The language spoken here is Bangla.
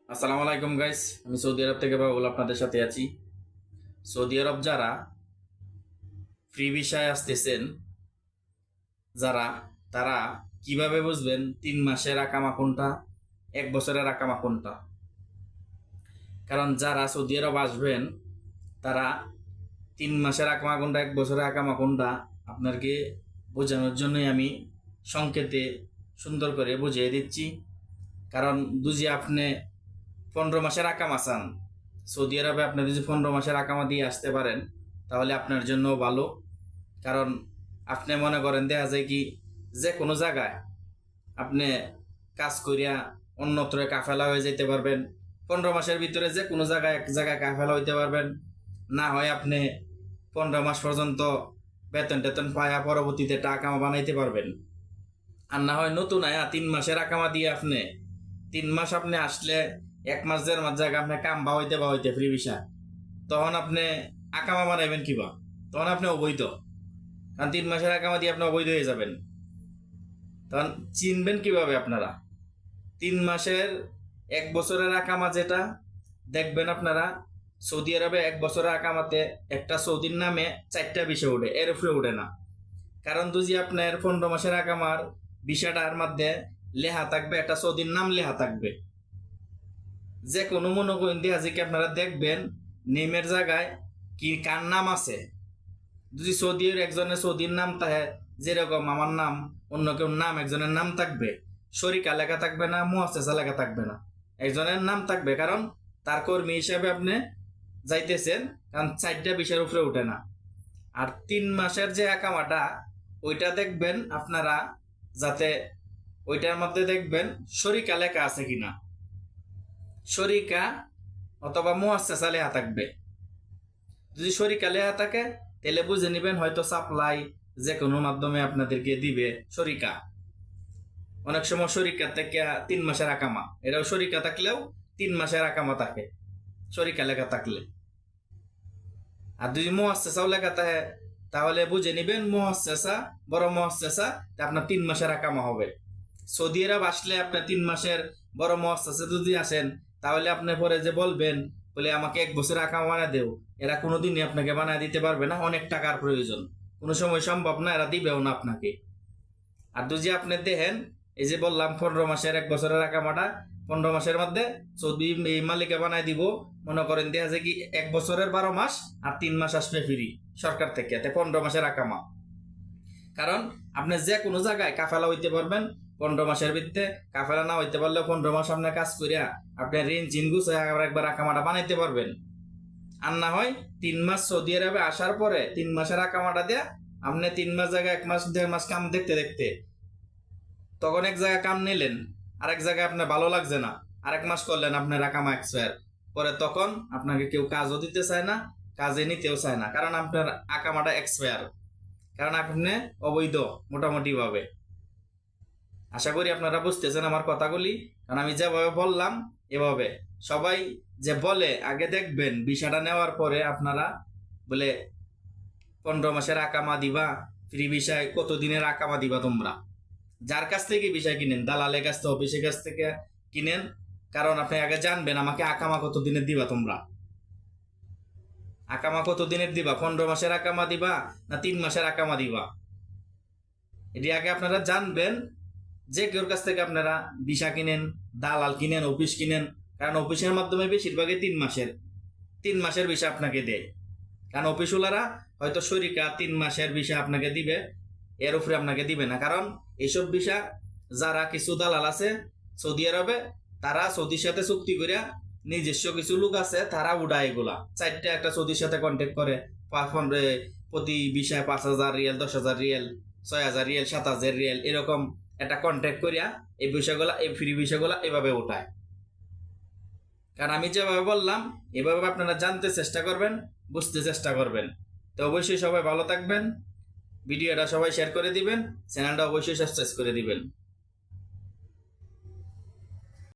আসসালামু আলাইকুম গাইস, আমি সৌদি আরব থেকে বাবুল আপনাদের সাথে আছি। সৌদি আরব যারা ফ্রি ভিসায় আসতেছেন, যারা তারা কিভাবে বুঝবেন 3 মাসের আকামা কোনটা, 1 বছরের আকামা কোনটা? কারণ যারা সৌদি আরব আসবেন তারা 3 মাসের আকামা কোনটা, 1 বছরের আকামা কোনটা আপনাকে বোঝানোর জন্যই আমি সংক্ষেপে সুন্দর করে বুঝিয়ে দিচ্ছি। কারণ যদি আপনি 15 মাসের আকামা চান, সৌদি আরবে আপনি যদি 15 মাসের আকামা দিয়ে আসতে পারেন তাহলে আপনার জন্য ভালো। কারণ আপনি মনে করেন দেখা যায় কি, যে কোনো জায়গায় আপনি কাজ করিয়া অন্যত্র কাফেলা হয়ে যেতে পারবেন। 15 মাসের ভিতরে যে কোনো জায়গায় এক জায়গায় কাফেলা হইতে পারবেন। না হয় আপনি 15 মাস পর্যন্ত বেতন টেতন পায়া পরবর্তীতে টাকা বানাইতে পারবেন। আর না হয় নতুন আয়া 3 মাসের আকামা দিয়ে আপনি 3 মাস আপনি আসলে 1 মাস 1.5 মাস জায়গা আপনি কাম বা হইতে ফ্রি ভিসা, তখন আপনি আকামা বানাইবেন কিবা? তখন আপনি অবৈধ। কারণ 3 মাসের আকামা দিয়ে আপনি অবৈধ হয়ে যাবেন। তখন চিনবেন কিভাবে আপনারা? 3 মাসের 1 বছরের আকামা যেটা দেখবেন আপনারা, সৌদি আরবে 1 বছরের আকামাতে একটা সৌদির নামে 4টা বিষয় উঠে, এর উপরে উঠে না। কারণ যদি আপনার 15 মাসের আকামার বিষয়টার মধ্যে লেখা থাকবে, একটা সৌদির নাম লেখা থাকবে। যে কোনো মনে করেন দিয়ে আজকে আপনারা দেখবেন নেমের জায়গায় কি কার নাম আছে। যদি সৌদির একজনের সৌদির নাম থাকে, যেরকম আমার নাম, অন্য কেউ নাম একজনের নাম থাকবে, শরিকা লেখা থাকবে না, মুআসসাসা লেখা থাকবে না, একজনের নাম থাকবে। কারণ তার কর্মী হিসেবে আপনি যাইতেছেন, কারণ 4টা বিষয়ের উপরে উঠে না। আর 3 মাসের যে আকামাটা, ওইটা দেখবেন আপনারা যাতে ওইটার মধ্যে দেখবেন শরিকা লেখা আছে কিনা, শরিকা অথবা মুআসসাসা লেখা থাকবে। যদি শরিকা লেখা থাকে তাহলে বুঝে নেবেন হয়তো সাপ্লাই যে কোনো মাধ্যমে আপনাদেরকে দিবে শরিকা। অনেক সময় শরিকা থেকে 3 মাসের আকামা, এটাও শরিকা থাকলেও 3 মাসের আকামা থাকে শরিকা লেখা থাকলে। আর যদি মুআসসাসাও লেখা থাকে তাহলে বুঝে নেবেন মুআসসাসা, বড় মুআসসাসা, আপনার 3 মাসের আকামা হবে। সৌদি আরব আসলে আপনার 3 মাসের বড় মুআসসাসা যদি আসেন, তাহলে আপনি পরে যে বলবেন বলে আমাকে 1 বছর আকামা বানায় দেও, এরা কোনোদিনই আপনাকে বানায় দিতে পারবে না। অনেক টাকার প্রয়োজন, কোনো সময় সম্ভব না, এরা দিবেও না আপনাকে। আর যদি আপনি দেখেন, এই যে বললাম 15 মাসের 1 বছরের আকামাটা, 15 মাসের মধ্যে সৌদি মালিকে বানায় দিব। মনে করেন দেখা যায় কি 1 বছরের 12 মাস আর 3 মাস আসবে ফ্রি সরকার থেকে, 15 মাসের আকামা। কারণ আপনি যে কোনো জায়গায় কাফেলা হইতে পারবেন 15 মাসের ভিতরে। কাফেলা না হইতে পারলেও 15 মাস আপনার কাজ করিয়া আপনি ঋণ চিন গুছায় একবার আকামাটা বানাইতে পারবেন। আর না হয় 3 মাস সৌদি আরবে আসার পরে 3 মাসের আকামাটা দিয়ে আপনি 3 মাস জায়গায় 1 মাস 1.5 মাস কাম দেখতে দেখতে, তখন এক জায়গায় কাম নিলেন, আরেক জায়গায় আপনার ভালো লাগছে না, আরেক মাস করলেন আপনার আকামা এক্সপায়ার পরে, তখন আপনাকে কেউ কাজও দিতে চায় না, কাজে নিতেও চায় না, কারণ আপনার আকামাটা এক্সপায়ার, কারণ আপনি অবৈধ মোটামুটি ভাবে। আশা করি আপনারা বুঝতেছেন আমার কথাগুলি। কারণ আমি যেভাবে বললাম এভাবে সবাই যে বলে আগে দেখবেন ভিসাটা নেওয়ার পরে আপনারা বলে 15 মাসের আকামা দিবা ফ্রি ভিসায়, কত দিনের আকামা দিবা তোমরা? যার কাছ থেকে ভিসা কিনেন, দালালের কাছ থেকে, অফিসের কাছ থেকে কিনেন। কারণ আপনি আগে জানবেন আমাকে আকামা কত দিনের দিবা তোমরা, আকামা কত দিনের দিবা, 15 মাসের আকামা দিবা না 3 মাসের আকামা দিবা, এটি আগে আপনারা জানবেন। যে কেউর কাছ থেকে আপনারা ভিসা কিনেন, দালাল কিনেন, অফিস কিনেন, কারণ অফিসের মাধ্যমে বেশিরভাগই 3 মাসের ভিসা আপনাকে দেয়। কারণ অফিসওয়ালারা হয়তো শরিকা 3 মাসের ভিসা আপনাকে দিবে, এর উপরে আপনাকে দিবে না। কারণ এইসব ভিসা যারা কিছু দালাল আছে সৌদি আরবে, তারা সৌদির সাথে চুক্তি করিয়া নিজস্ব কিছু লোক আছে, তারা উড়ায় এগুলা। 4টা একটা সৌদির সাথে কন্ট্যাক্ট করে, প্রতি ভিসায় 5,000 রিয়াল, 10,000 রিয়াল, 6,000 রিয়াল, 7,000 রিয়াল, এরকম একটা কন্ট্যাক্ট করিয়া এই বিষয়গুলা, এই ফ্রি বিষয়গুলা এভাবে ওঠায়। কারণ আমি যেভাবে বললাম এভাবে আপনারা জানতে চেষ্টা করবেন, বুঝতে চেষ্টা করবেন। তো অবশ্যই সবাই ভালো থাকবেন, ভিডিওটা সবাই শেয়ার করে দিবেন, চ্যানেলটা অবশ্যই সাবস্ক্রাইব করে দিবেন।